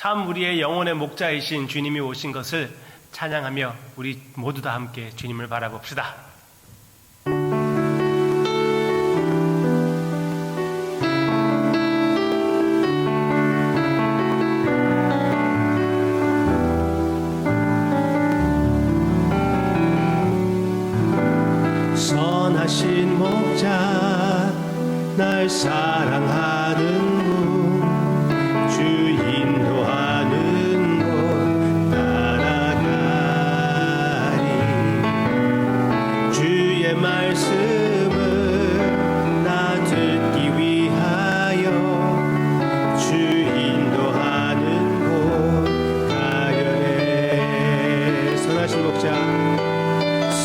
참 우리의 영혼의 목자이신 주님이 오신 것을 찬양하며 우리 모두 다 함께 주님을 바라봅시다. 선하신 목자 날 사랑하는 분 주 인도하는 곳 따라가리 주의 말씀을 나 듣기 위하여 주 인도하는 곳 가려네. 선하신 목자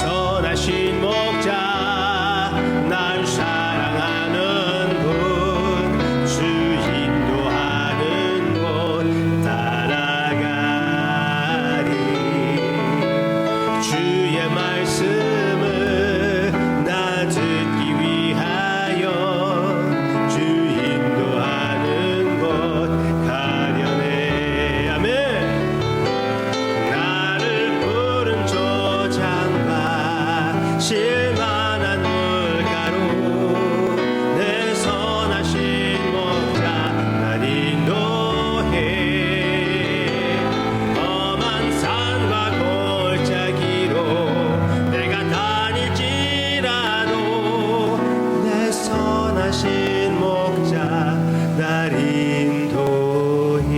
선하신 목자 날 사랑하는 분 주 인도하는 곳 따라가리 주의 말씀을 나 듣기 위하여 주 인도하는 곳 가려네. 아멘. 나를 푸른 초장과 실만한 물가로 내 선하신 목자 날 인도해. 험한 산과 골짜기로 내가 다닐지라도 내 선하신 목자 날 인도해.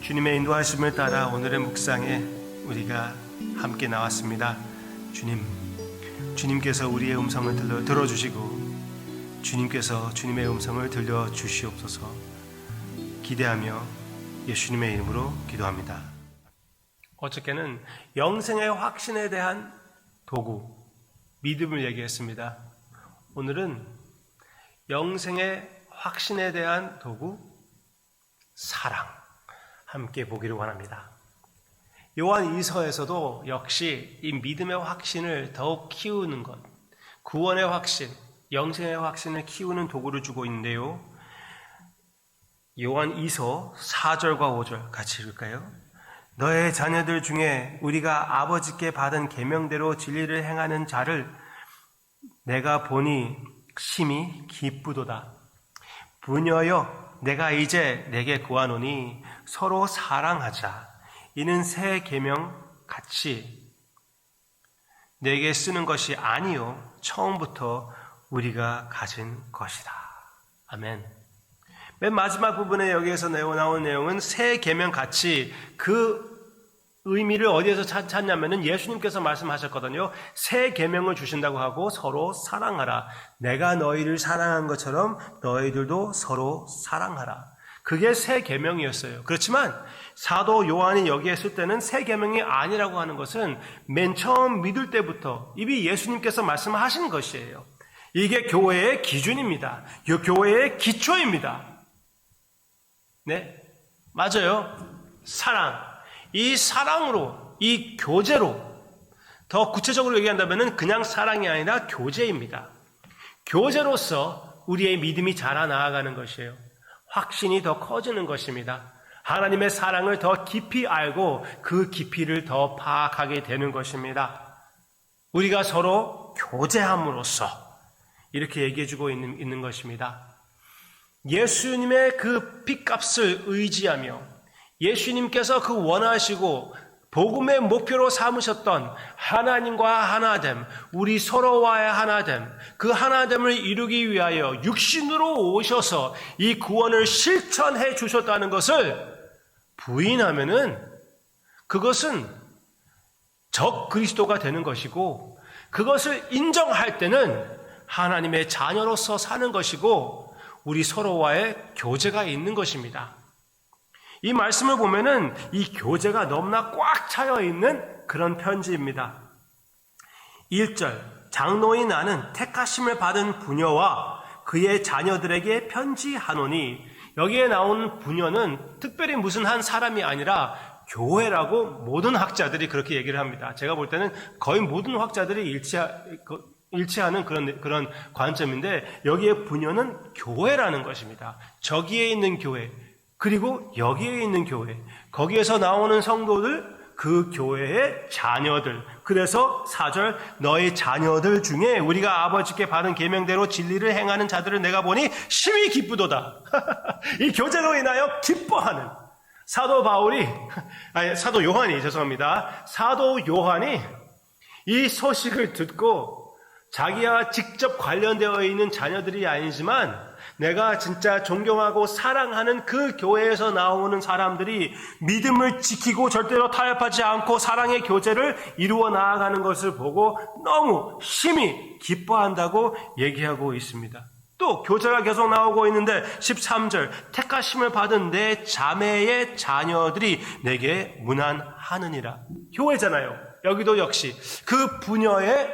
주님의 인도하심을 따라 오늘의 묵상에 우리가 함께 나왔습니다. 주님께서 우리의 음성을 들어주시고 주님께서 주님의 음성을 들려주시옵소서. 기대하며 예수님의 이름으로 기도합니다. 어저께는 영생의 확신에 대한 도구, 믿음을 얘기했습니다. 오늘은 영생의 확신에 대한 도구, 사랑, 함께 보기를 원합니다. 요한 2서에서도 역시 이 믿음의 확신을 더욱 키우는 것, 구원의 확신, 영생의 확신을 키우는 도구를 주고 있는데요. 요한 2서 4절과 5절 같이 읽을까요? 너의 자녀들 중에 우리가 아버지께 받은 계명대로 진리를 행하는 자를 내가 보니 심히 기쁘도다. 부녀여 내가 이제 내게 구하노니 서로 사랑하자. 이는 새 계명 같이 내게 쓰는 것이 아니요 처음부터 우리가 가진 것이다. 아멘. 맨 마지막 부분에 여기에서 나온 내용은 새 계명 같이, 그 의미를 어디에서 찾냐면은 예수님께서 말씀하셨거든요. 새 계명을 주신다고 하고 서로 사랑하라. 내가 너희를 사랑한 것처럼 너희들도 서로 사랑하라. 그게 새 계명이었어요. 그렇지만 사도 요한이 여기에 쓸 때는 새 계명이 아니라고 하는 것은 맨 처음 믿을 때부터 이미 예수님께서 말씀하신 것이에요. 이게 교회의 기준입니다. 이 교회의 기초입니다. 네, 맞아요. 사랑. 이 사랑으로, 이 교제로, 더 구체적으로 얘기한다면 그냥 사랑이 아니라 교제입니다. 교제로서 우리의 믿음이 자라나가는 것이에요. 확신이 더 커지는 것입니다. 하나님의 사랑을 더 깊이 알고 그 깊이를 더 파악하게 되는 것입니다. 우리가 서로 교제함으로써 이렇게 얘기해주고 있는 것입니다. 예수님의 그 핏값을 의지하며 예수님께서 그 원하시고 복음의 목표로 삼으셨던 하나님과 하나됨, 우리 서로와의 하나됨, 그 하나됨을 이루기 위하여 육신으로 오셔서 이 구원을 실천해 주셨다는 것을 부인하면은 그것은 적 그리스도가 되는 것이고, 그것을 인정할 때는 하나님의 자녀로서 사는 것이고 우리 서로와의 교제가 있는 것입니다. 이 말씀을 보면은 이 교제가 너무나 꽉 차여 있는 그런 편지입니다. 1절, 장로인 나는 택하심을 받은 부녀와 그의 자녀들에게 편지하노니, 여기에 나온 부녀는 특별히 무슨 한 사람이 아니라 교회라고 모든 학자들이 그렇게 얘기를 합니다. 제가 볼 때는 거의 모든 학자들이 일치하는 그런 관점인데, 여기에 분녀는 교회라는 것입니다. 저기에 있는 교회, 그리고 여기에 있는 교회, 거기에서 나오는 성도들, 그 교회의 자녀들. 그래서 4절, 너희 자녀들 중에 우리가 아버지께 받은 계명대로 진리를 행하는 자들을 내가 보니 심히 기쁘도다. 이 교제로 인하여 기뻐하는 사도 요한이 이 소식을 듣고 자기와 직접 관련되어 있는 자녀들이 아니지만 내가 진짜 존경하고 사랑하는 그 교회에서 나오는 사람들이 믿음을 지키고 절대로 타협하지 않고 사랑의 교제를 이루어 나아가는 것을 보고 너무 심히 기뻐한다고 얘기하고 있습니다. 또 교제가 계속 나오고 있는데 13절, 택하심을 받은 내 자매의 자녀들이 내게 문안하느니라. 교회잖아요. 여기도 역시 그 부녀의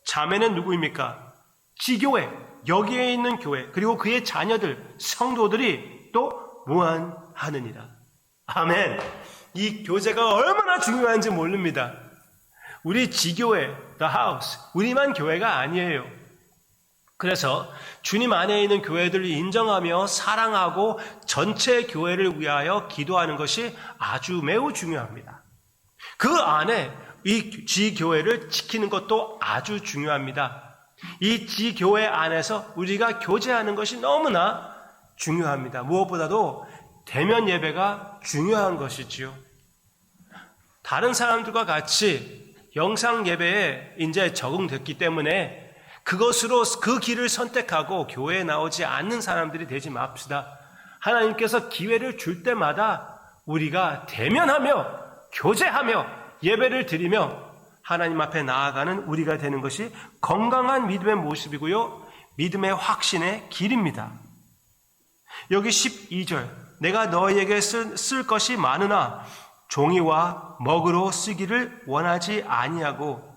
자매는 누구입니까? 지교회, 여기에 있는 교회, 그리고 그의 자녀들, 성도들이 또 무한하느니라. 아멘. 이 교제가 얼마나 중요한지 모릅니다. 우리 지교회, the house, 우리만 교회가 아니에요. 그래서 주님 안에 있는 교회들을 인정하며 사랑하고 전체 교회를 위하여 기도하는 것이 아주 매우 중요합니다. 그 안에 이 지교회를 지키는 것도 아주 중요합니다. 이 지교회 안에서 우리가 교제하는 것이 너무나 중요합니다. 무엇보다도 대면 예배가 중요한 것이지요. 다른 사람들과 같이 영상 예배에 이제 적응됐기 때문에 그것으로 그 길을 선택하고 교회에 나오지 않는 사람들이 되지 맙시다. 하나님께서 기회를 줄 때마다 우리가 대면하며 교제하며 예배를 드리며 하나님 앞에 나아가는 우리가 되는 것이 건강한 믿음의 모습이고요. 믿음의 확신의 길입니다. 여기 12절, 내가 너희에게 쓸 것이 많으나 종이와 먹으로 쓰기를 원하지 아니하고,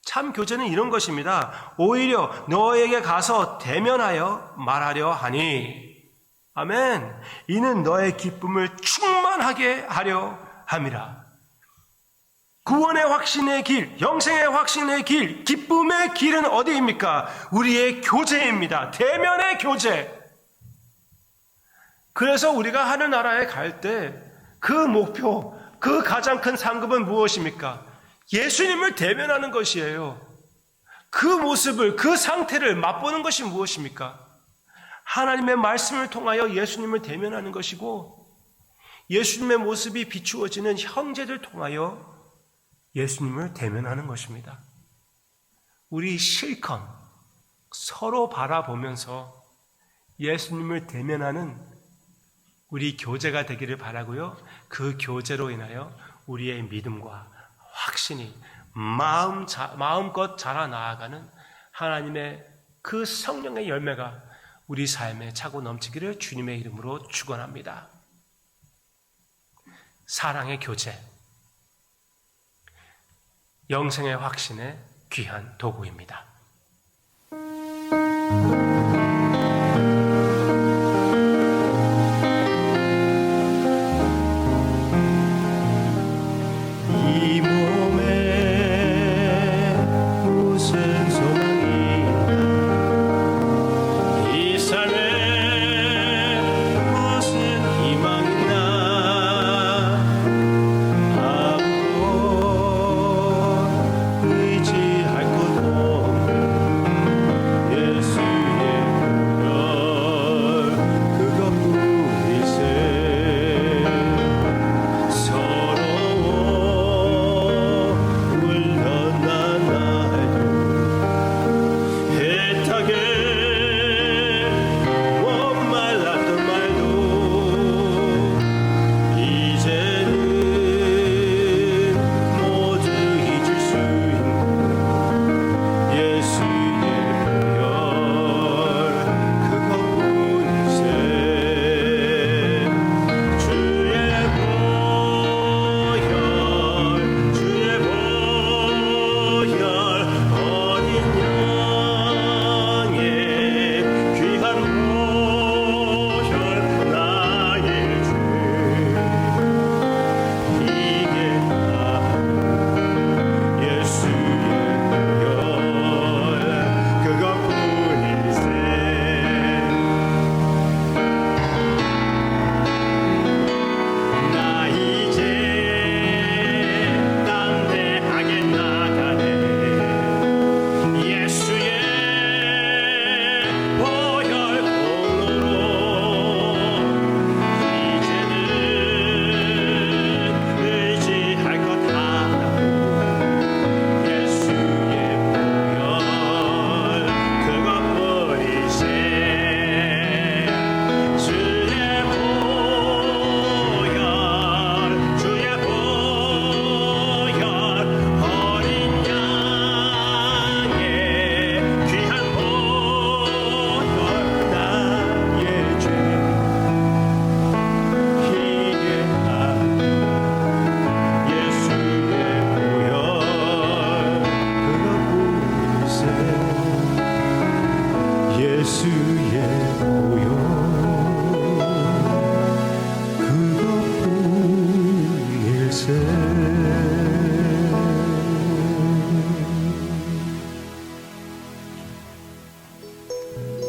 참 교제는 이런 것입니다. 오히려 너희에게 가서 대면하여 말하려 하니, 아멘. 이는 너의 기쁨을 충만하게 하려 함이라. 구원의 확신의 길, 영생의 확신의 길, 기쁨의 길은 어디입니까? 우리의 교제입니다. 대면의 교제. 그래서 우리가 하늘나라에 갈 때 그 목표, 그 가장 큰 상급은 무엇입니까? 예수님을 대면하는 것이에요. 그 모습을, 그 상태를 맛보는 것이 무엇입니까? 하나님의 말씀을 통하여 예수님을 대면하는 것이고, 예수님의 모습이 비추어지는 형제들 통하여 예수님을 대면하는 것입니다. 우리 실컷 서로 바라보면서 예수님을 대면하는 우리 교제가 되기를 바라고요. 그 교제로 인하여 우리의 믿음과 확신이 마음껏 자라나아가는 하나님의 그 성령의 열매가 우리 삶에 차고 넘치기를 주님의 이름으로 축원합니다. 사랑의 교제, 영생의 확신의 귀한 도구입니다. 이 몸에 무슨 소망이 있나, 이 삶에 무슨 희망이 있나, 아무도 의지할 것 없는 예수의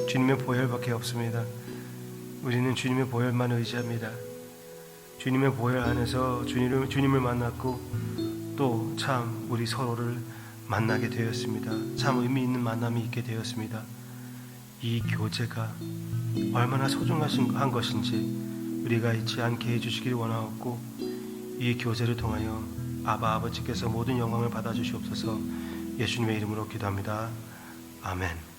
주님의 보혈밖에 없습니다. 우리는 주님의 보혈만 의지합니다. 주님의 보혈 안에서 주님을 만났고 또 참 우리 서로를 만나게 되었습니다. 참 의미 있는 만남이 있게 되었습니다. 이 교제가 얼마나 소중한 것인지 우리가 잊지 않게 해주시기를 원하옵고, 이 교제를 통하여 아버지께서 모든 영광을 받아주시옵소서. 예수님의 이름으로 기도합니다. 아멘.